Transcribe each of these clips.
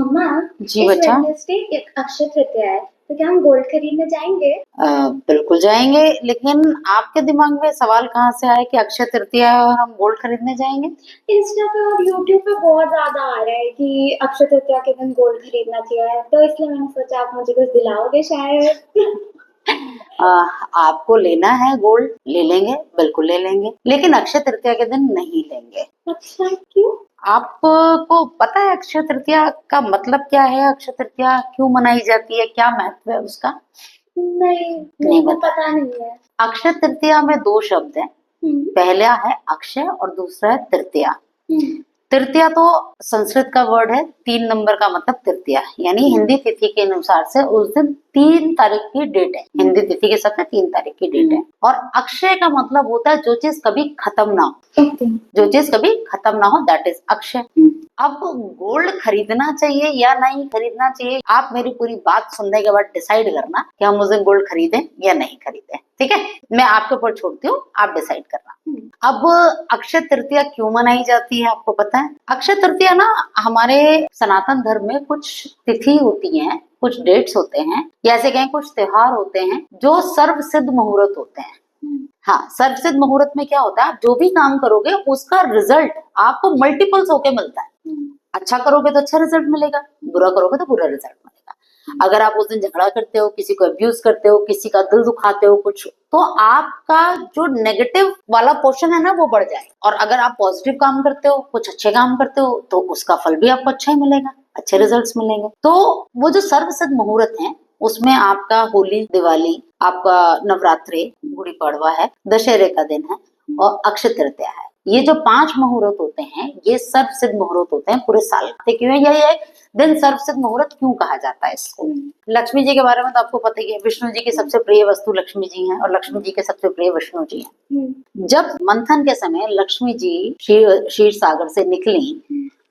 मम्मा, जी इस बच्चा। वेडनेसडे एक अक्षय तृतीया है, तो क्या हम गोल्ड खरीदने जाएंगे? बिल्कुल जाएंगे, लेकिन आपके दिमाग में सवाल कहाँ से आया कि अक्षय तृतीया है और हम गोल्ड खरीदने जाएंगे? इंस्टा पे और यूट्यूब पे बहुत ज्यादा आ रहा है कि अक्षय तृतीया के दिन गोल्ड खरीदना चाहिए, तो इसलिए मैंने सोचा आप मुझे कुछ दिलाओगे शायद। आ, आपको लेना है गोल्ड, ले लेंगे, बिल्कुल ले लेंगे, लेकिन अक्षय तृतीया के दिन नहीं लेंगे। अच्छा, क्यों? आपको पता है अक्षय तृतीया का मतलब क्या है? अक्षय तृतीया क्यों मनाई जाती है, क्या महत्व है उसका? नहीं, नहीं मुझे पता। पता नहीं है। अक्षय तृतीया में दो शब्द हैं। पहला है अक्षय और दूसरा है तृतीया। तृतीया तो संस्कृत का वर्ड है, 3 नंबर का मतलब तृतीया, यानी हिंदी तिथि के अनुसार से उस दिन 3 तारीख की डेट है। हिंदी तिथि के हिसाब से 3 तारीख की डेट है। और अक्षय का मतलब होता है जो चीज कभी खत्म ना हो, जो चीज कभी खत्म ना हो, दैट इज अक्षय। अब गोल्ड खरीदना चाहिए या नहीं खरीदना चाहिए, आप मेरी पूरी बात सुनने के बाद डिसाइड करना कि हम उस दिन गोल्ड खरीदें या नहीं खरीदें। ठीक है, मैं आपके ऊपर छोड़ती हूँ, आप डिसाइड करना। अब अक्षय तृतीया क्यों मनाई जाती है आपको पता है? अक्षय तृतीया ना हमारे सनातन धर्म में कुछ तिथि होती हैं, कुछ डेट्स होते हैं, या ऐसे कहें कुछ त्योहार होते हैं जो सर्व सिद्ध मुहूर्त होते हैं। हाँ, सर्व सिद्ध मुहूर्त में क्या होता है, आप जो भी काम करोगे उसका रिजल्ट आपको मल्टीपल्स होके मिलता है। अच्छा करोगे तो अच्छा रिजल्ट मिलेगा, बुरा करोगे तो बुरा रिजल्ट मिलेगा। अगर आप उस दिन झगड़ा करते हो, किसी को अब्यूज करते हो, किसी का दिल दुखाते हो कुछ, तो आपका जो नेगेटिव वाला पोर्शन है ना वो बढ़ जाए। और अगर आप पॉजिटिव काम करते हो, कुछ अच्छे काम करते हो, तो उसका फल भी आपको अच्छा ही मिलेगा, अच्छे रिजल्ट्स मिलेंगे। तो वो जो सर्व सिद्ध मुहूर्त है उसमें आपका होली, दिवाली, आपका नवरात्रि, गुड़ी पड़वा है, दशहरे का दिन है और अक्षय तृतीया है। ये जो 5 मुहूर्त होते हैं ये सर्व सिद्ध मुहूर्त होते हैं पूरे साल के। क्यों ये दिन सर्व सिद्ध मुहूर्त क्यों कहा जाता है इसको? लक्ष्मी जी के बारे में तो आपको पता ही है, विष्णु जी की सबसे प्रिय वस्तु लक्ष्मी जी हैं और लक्ष्मी जी के सबसे प्रिय विष्णु जी हैं। जब मंथन के समय लक्ष्मी जी क्षीर सागर से निकली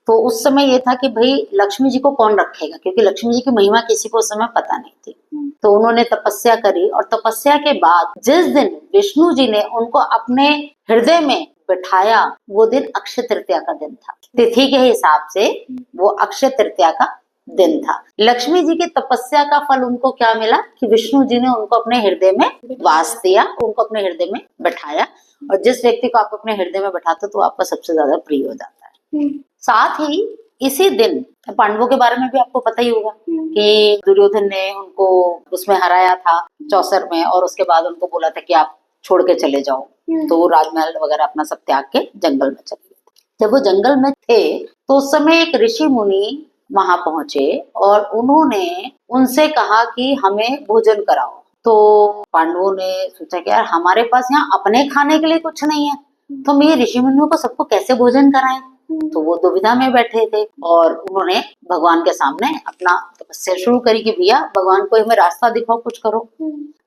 तो उस समय ये था कि भाई लक्ष्मी जी को कौन रखेगा, क्योंकि लक्ष्मी जी की महिमा किसी को उस समय पता नहीं थी। तो उन्होंने तपस्या करी और तपस्या के बाद जिस दिन विष्णु जी ने उनको अपने हृदय में बिठाया वो दिन अक्षय तृतीया का दिन था। तिथि के हिसाब से वो अक्षय तृतीया का दिन था। लक्ष्मी जी की तपस्या का फल उनको क्या मिला कि विष्णु जी ने उनको अपने हृदय में वास दिया, उनको अपने हृदय में बैठाया। और जिस व्यक्ति को आप अपने हृदय में बैठाते हो तो आपका सबसे ज्यादा प्रिय हो जाता है। साथ ही इसी दिन पांडवों के बारे में भी आपको पता ही होगा कि दुर्योधन ने उनको उसमें हराया था चौसर में, और उसके बाद उनको बोला था कि आप छोड़ के चले जाओ। तो वो राजमहल वगैरह अपना सब त्याग के जंगल में चले गए। जब वो जंगल में थे तो उस समय एक ऋषि मुनि वहां पहुंचे और उन्होंने उनसे कहा कि हमें भोजन कराओ। तो पांडवों ने सोचा कि यार हमारे पास यहाँ अपने खाने के लिए कुछ नहीं है, तो हम ये ऋषि मुनियों को सबको कैसे भोजन कराएं? तो वो दुविधा में बैठे थे और उन्होंने भगवान के सामने अपना तपस्या शुरू करी कि भैया भगवान को हमें रास्ता दिखाओ, कुछ करो।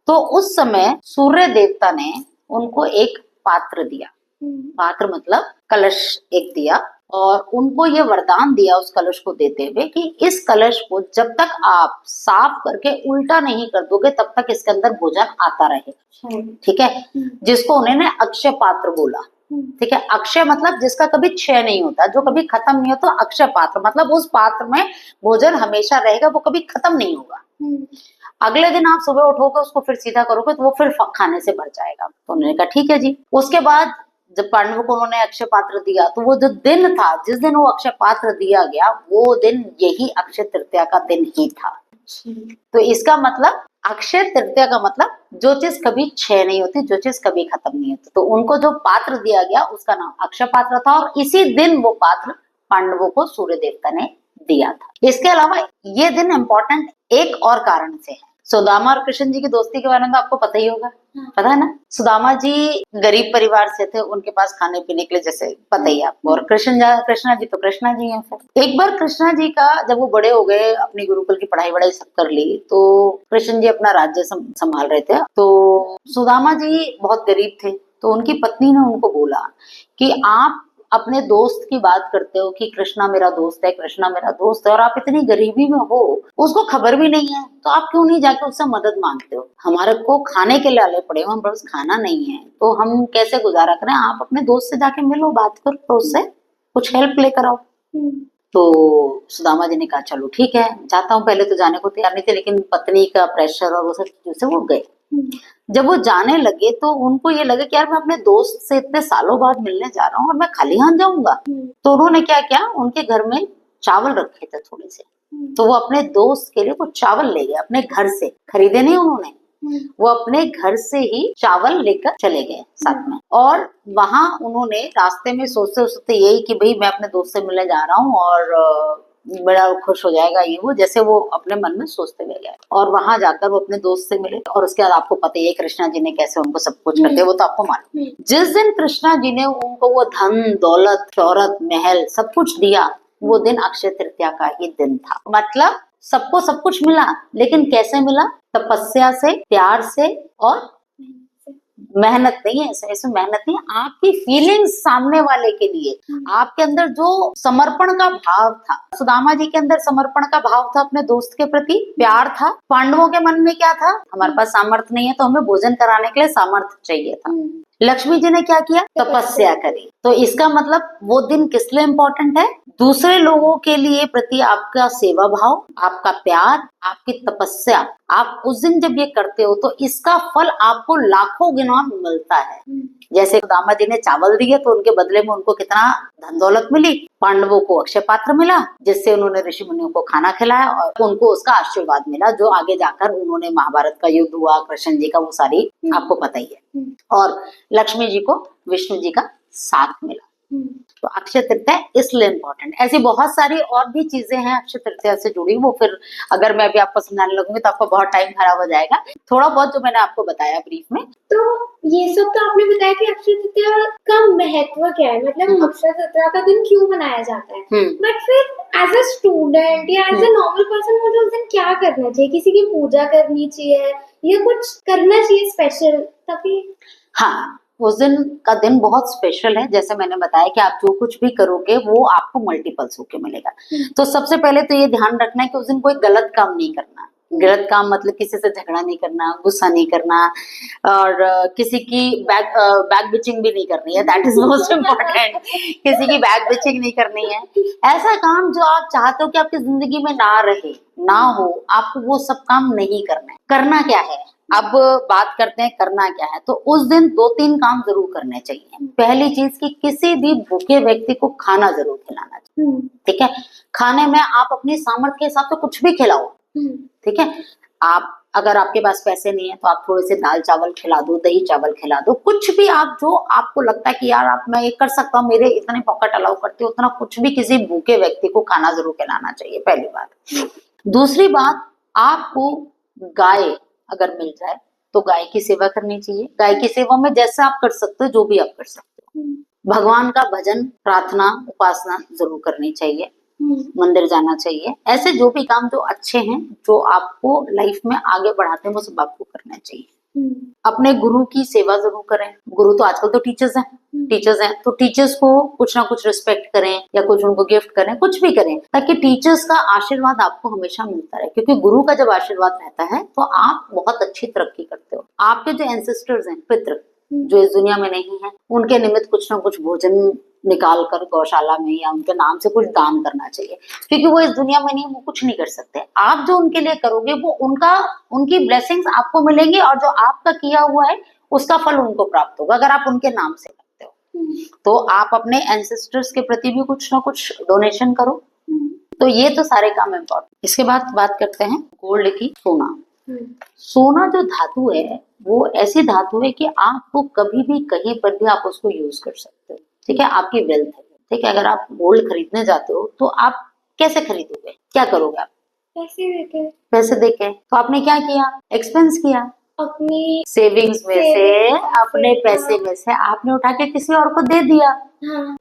तो उस समय सूर्य देवता ने उनको एक पात्र दिया। पात्र मतलब कलश एक दिया और उनको ये वरदान दिया उस कलश को देते हुए कि इस कलश को जब तक आप साफ करके उल्टा नहीं कर दोगे तब तक इसके अंदर भोजन आता रहेगा। ठीक है, जिसको उन्होंने अक्षय पात्र बोला। ठीक है, अक्षय मतलब जिसका कभी क्षय नहीं होता, जो कभी खत्म नहीं होता। अक्षय पात्र मतलब उस पात्र में भोजन हमेशा रहेगा, वो कभी खत्म नहीं होगा। अगले दिन आप सुबह उठोगे उसको फिर सीधा करोगे तो वो फिर खाने से भर जाएगा। तो उन्होंने कहा ठीक है जी। उसके बाद जब पांडवों को उन्होंने अक्षय पात्र दिया तो वो जो दिन था जिस दिन वो अक्षय पात्र दिया गया वो दिन यही अक्षय तृतीया का दिन ही था। तो इसका मतलब अक्षय तृतीया का मतलब जो चीज कभी क्षय नहीं होती, जो चीज कभी खत्म नहीं होती। तो उनको जो पात्र दिया गया उसका नाम अक्षय पात्र था और इसी दिन वो पात्र पांडवों को सूर्य देवता ने दिया था। इसके अलावा ये दिन इम्पोर्टेंट एक और कारण से है। सुदामा और कृष्ण जी की दोस्ती के बारे में तो आपको पता ही होगा, पता है ना? सुदामा जी गरीब परिवार से थे, उनके पास खाने पीने के लिए जैसे पता ही आपको, और कृष्णा जी तो कृष्णा जी हैं। फिर एक बार कृष्णा जी का जब वो बड़े हो गए, अपनी गुरुकुल की पढ़ाई वढ़ाई सब कर ली, तो कृष्ण जी अपना राज्य संभाल रहे थे। तो सुदामा जी बहुत गरीब थे, तो उनकी पत्नी ने उनको बोला कि आप अपने दोस्त की बात करते हो कि कृष्णा मेरा दोस्त है, कृष्णा मेरा दोस्त है, और आप इतनी गरीबी में हो, उसको खबर भी नहीं है, तो आप क्यों नहीं जाके उससे मदद मांगते हो? हमारे को खाने के लिए आले पड़े हो, हम बस खाना नहीं है तो हम कैसे गुजारा करें? आप अपने दोस्त से जाके मिलो, बात करो, तो उससे कुछ हेल्प लेकर आओ। तो सुदामा जी ने कहा चलो ठीक है जाता हूँ। पहले तो जाने को तैयार नहीं थे, लेकिन पत्नी का प्रेशर और वो सब चीजों से वो गए। जब वो जाने लगे तो उनको ये लगा कि यार मैं अपने दोस्त से इतने सालों बाद मिलने जा रहा हूँ और मैं खाली हाथ जाऊंगा। तो उन्होंने क्या किया, उनके घर में चावल रखे थे थोड़े से, तो वो अपने दोस्त के लिए वो चावल ले गए, अपने घर से खरीदे नहीं उन्होंने, वो अपने घर से ही चावल लेकर चले गए साथ में। और वहां उन्होंने रास्ते में सोचते सोचते यही कि भाई मैं अपने दोस्त से मिलने जा रहा हूँ और बड़ा खुश हो जाएगा ये वो, जैसे वो अपने मन में सोचते हुए गए। और वहां जाकर वो अपने दोस्त से मिले और उसके बाद आपको पता ही है कृष्णा जी ने कैसे उनको सब कुछ करते, वो तो आपको मालूम। जिस दिन कृष्णा जी ने उनको वो धन दौलत शौहरत महल सब कुछ दिया, वो दिन अक्षय तृतीया का ही दिन था। मतलब सबको सब कुछ मिला, लेकिन कैसे मिला? तपस्या से, प्यार से और मेहनत नहीं है, इसमें मेहनत नहीं है, आपकी फीलिंग्स सामने वाले के लिए, आपके अंदर जो समर्पण का भाव था। सुदामा जी के अंदर समर्पण का भाव था अपने दोस्त के प्रति, प्यार था। पांडवों के मन में क्या था? हमारे पास सामर्थ्य नहीं है तो हमें भोजन कराने के लिए सामर्थ्य चाहिए था। लक्ष्मी जी ने क्या किया? तपस्या करी। तो इसका मतलब वो दिन किस लिए इम्पोर्टेंट है? दूसरे लोगों के लिए प्रति आपका सेवा भाव, आपका प्यार, आपकी तपस्या, आप उस दिन जब ये करते हो तो इसका फल आपको लाखों गुना मिलता है। जैसे सुदामा जी ने चावल दिए तो उनके बदले में उनको कितना धन दौलत मिली, पांडवों को अक्षय पात्र मिला जिससे उन्होंने ऋषि मुनियों को खाना खिलाया और उनको उसका आशीर्वाद मिला, जो आगे जाकर उन्होंने महाभारत का युद्ध हुआ, कृष्ण जी का, वो सारी आपको पता ही है। और लक्ष्मी जी को विष्णु जी का साथ मिला। तो अक्षय तृतीया इसलिए इम्पोर्टेंट। ऐसी बहुत सारी और भी चीजें हैं अक्षय तृतीया से जुड़ी, वो फिर अगर मैं भी आपको समझाने लगूंगी तो आपको बहुत टाइम खराब हो जाएगा। थोड़ा बहुत जो मैंने आपको बताया ब्रीफ में, तो ये सब तो आपने बताया कि अक्षय तृतीया का महत्व क्या है, मतलब अक्षय तृतीया का दिन क्यों मनाया जाता है। बट फिर एज अ स्टूडेंट या एज अ नॉर्मल पर्सन मुझे उस दिन क्या करना चाहिए? किसी की पूजा करनी चाहिए या कुछ करना चाहिए स्पेशल तभी? हाँ, उस दिन का दिन बहुत स्पेशल है। जैसे मैंने बताया कि आप जो कुछ भी करोगे वो आपको मल्टीपल्स होके मिलेगा। तो सबसे पहले तो ये ध्यान रखना है कि उस दिन कोई गलत काम नहीं करना। गलत काम मतलब किसी से झगड़ा नहीं करना, गुस्सा नहीं करना और किसी की बैक बिचिंग भी नहीं करनी है। That is most important. किसी की बैक बिचिंग नहीं करनी है। ऐसा काम जो आप चाहते हो कि आपकी जिंदगी में ना रहे, ना हो, आपको वो सब काम नहीं करना है। करना क्या है? अब बात करते हैं करना क्या है। तो उस दिन 2-3 काम जरूर करने चाहिए। पहली चीज कि किसी भी भूखे व्यक्ति को खाना जरूर खिलाना चाहिए। ठीक है, खाने में आप अपनी सामर्थ्य के हिसाब से कुछ भी खिलाओ। ठीक है, आप अगर आपके पास पैसे नहीं है तो आप थोड़े से दाल चावल खिला दो, दही चावल खिला दो, कुछ भी आप जो आपको लगता है कि यार आप मैं ये कर सकता हूँ, मेरे इतने पॉकेट अलाउ करते हो, उतना कुछ भी किसी भूखे व्यक्ति को खाना जरूर खिलाना चाहिए, पहली बात। दूसरी बात, आपको गाय अगर मिल जाए तो गाय की सेवा करनी चाहिए। गाय की सेवा में जैसा आप कर सकते हो, जो भी आप कर सकते हो। भगवान का भजन, प्रार्थना, उपासना जरूर करनी चाहिए। मंदिर जाना चाहिए। ऐसे जो भी काम जो अच्छे हैं, जो आपको लाइफ में आगे बढ़ाते हैं, वो सब आपको करना चाहिए। अपने गुरु की सेवा जरूर करें। गुरु तो आजकल तो टीचर्स हैं, तो टीचर्स को कुछ ना कुछ रिस्पेक्ट करें या कुछ उनको गिफ्ट करें, कुछ भी करें, ताकि टीचर्स का आशीर्वाद आपको हमेशा मिलता रहे। क्योंकि गुरु का जब आशीर्वाद रहता है तो आप बहुत अच्छी तरक्की करते हो। आपके जो एंसेस्टर्स हैं, पितृ जो इस दुनिया में नहीं है, उनके निमित्त कुछ ना कुछ भोजन निकाल कर गौशाला में या उनके नाम से कुछ दान करना चाहिए। क्योंकि वो इस दुनिया में नहीं, वो कुछ नहीं कर सकते। आप जो उनके लिए करोगे वो उनकी ब्लेसिंग्स आपको मिलेंगी और जो आपका किया हुआ है उसका फल उनको प्राप्त होगा अगर आप उनके नाम से करते हो। तो आप अपने एंसेस्टर्स के प्रति भी कुछ ना कुछ डोनेशन करो। तो ये तो सारे काम इम्पोर्टेंट। इसके बाद बात करते हैं गोल्ड की। सोना जो धातु है वो ऐसी धातु है कि आपको कभी भी कहीं पर भी आप उसको यूज कर सकते हो। ठीक है, आपकी वेल्थ है। ठीक है, अगर आप गोल्ड खरीदने जाते हो तो आप कैसे खरीदोगे, क्या करोगे? आप पैसे देके। तो आपने क्या किया? एक्सपेंस किया। अपनी सेविंग्स में से, अपने पैसे में से आपने उठा के किसी और को दे दिया।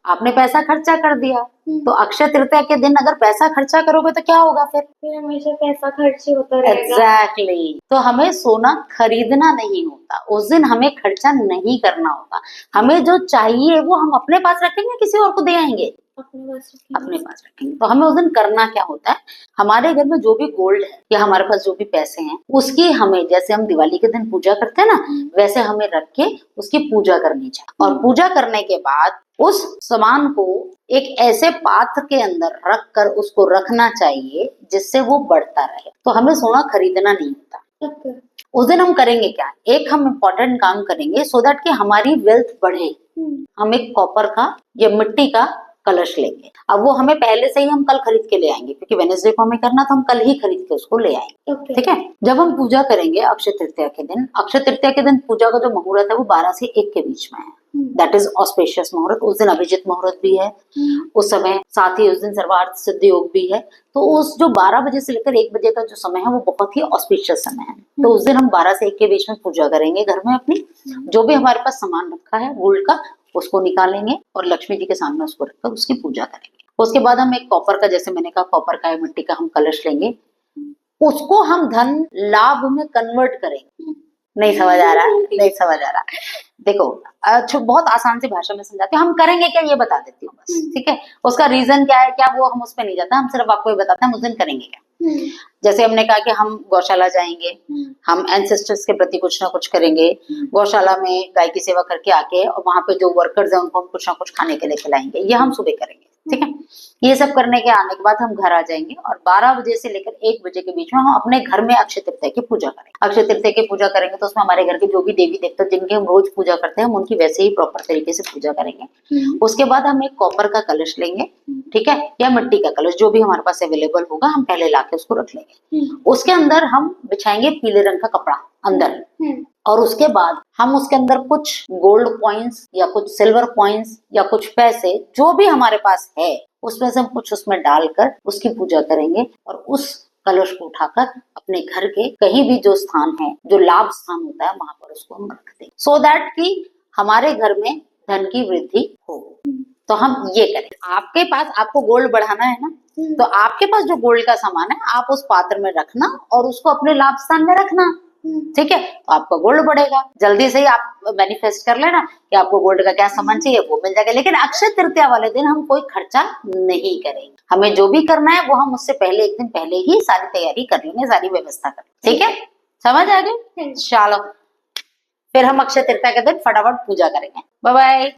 आपने पैसा खर्चा कर दिया। तो अक्षय तृतीया के दिन अगर पैसा खर्चा करोगे तो क्या होगा? फिर हमेशा पैसा खर्च होता रहेगा। एग्जैक्टली। तो हमें सोना खरीदना नहीं होता, उस दिन हमें खर्चा नहीं करना होता। हमें जो चाहिए वो हम अपने पास रखेंगे, किसी और को दे आएंगे? अपने पास रखेंगे। तो हमें उस दिन करना क्या होता है, हमारे घर में जो भी गोल्ड है या हमारे पास जो भी पैसे हैं उसकी हमें, जैसे हम दिवाली के दिन पूजा करते हैं ना, वैसे हमें रख के उसकी पूजा करनी चाहिए। और पूजा करने के बाद उस सामान को एक ऐसे पात्र के अंदर रख कर उसको रखना चाहिए जिससे वो बढ़ता रहे। तो हमें सोना खरीदना नहीं होता। उस दिन हम करेंगे क्या, एक हम इम्पोर्टेंट काम करेंगे सो दैट कि हमारी वेल्थ बढ़े। हम एक कॉपर का या मिट्टी का कलश लेंगे। अब वो हमें पहले से ही हम कल खरीद के ले आएंगे, क्योंकि वेडनेसडे को हमें करना, तो हम कल ही खरीद के उसको ले आएंगे। ठीक है। जब हम पूजा करेंगे अक्षय तृतीया के दिन, अक्षय तृतीया के दिन पूजा का जो मुहूर्त है वो 12 से 1 के बीच में है। दैट इज ऑस्पेशियस मुहूर्त। उस दिन अभिजित मुहूर्त भी है उस समय, साथ ही उस दिन सर्वार्थ सिद्ध योग भी है। तो उस जो 12 बजे से लेकर 1 बजे का जो समय है वो बहुत ही ऑस्पिशियस समय है। तो उस दिन हम 12 से 1 के बीच में पूजा करेंगे घर में अपनी। जो भी हमारे पास सामान रखा है गोल्ड का उसको निकालेंगे और लक्ष्मी जी के सामने उसको रखकर उसकी पूजा करेंगे। उसके बाद हम एक कॉपर का, जैसे मैंने कहा कॉपर का या मिट्टी का हम कलश लेंगे, उसको हम धन लाभ में कन्वर्ट करेंगे। नहीं समझ आ रहा? नहीं समझ आ रहा? देखो बहुत आसान सी भाषा में समझाते हैं। हम करेंगे क्या ये बता देती हूँ बस, ठीक है। उसका रीजन क्या है क्या वो हम उस पर नहीं जाते, हम सिर्फ आपको ये बताते हैं हम उस दिन करेंगे क्या। जैसे हमने कहा कि हम गौशाला जाएंगे, हम एंसेस्टर्स के प्रति कुछ ना कुछ करेंगे, गौशाला में गाय की सेवा करके आके और वहां पे जो वर्कर्स हैं उनको हम कुछ ना कुछ खाने के लिए खिलाएंगे, ये हम सुबह करेंगे। ठीक है। ये सब करने के आने के बाद हम घर आ जाएंगे और 12 बजे से लेकर 1 बजे के बीच में हम अपने घर में अक्षय तृतीया की पूजा करेंगे। अक्षय तृतीया की पूजा करेंगे तो उसमें हमारे घर के जो भी देवी देवता जिनकी हम रोज पूजा करते हैं हम उनकी वैसे ही प्रॉपर तरीके से पूजा करेंगे। उसके बाद हम एक कॉपर का कलश लेंगे, ठीक है, या मिट्टी का कलश, जो भी हमारे पास अवेलेबल होगा हम पहले लाके उसको रख लेंगे। उसके अंदर हम बिछाएंगे पीले रंग का कपड़ा अंदर, और उसके बाद हम उसके अंदर कुछ गोल्ड कॉइन्स या कुछ सिल्वर कॉइन्स या कुछ पैसे जो भी हमारे पास है उसमें से हम कुछ उसमें डालकर उसकी पूजा करेंगे और उस कलश को उठाकर अपने घर के कहीं भी जो स्थान है, जो लाभ स्थान होता है, वहां पर उसको हम रख देंगे सो दैट कि हमारे घर में धन की वृद्धि हो। तो हम ये करें। आपके पास, आपको गोल्ड बढ़ाना है ना, तो आपके पास जो गोल्ड का सामान है आप उस पात्र में रखना और उसको अपने लाभ स्थान में रखना। ठीक है, तो आपका गोल्ड बढ़ेगा। जल्दी से ही आप मैनिफेस्ट कर लेना कि आपको गोल्ड का क्या सामान चाहिए, वो मिल जाएगा। लेकिन अक्षय तृतीया वाले दिन हम कोई खर्चा नहीं करेंगे। हमें जो भी करना है वो हम उससे पहले, 1 दिन पहले ही सारी तैयारी कर लेंगे, सारी व्यवस्था कर। ठीक है, समझ आ गई? चलो फिर हम अक्षय तृतीया के दिन फटाफट पूजा करेंगे। Bye bye.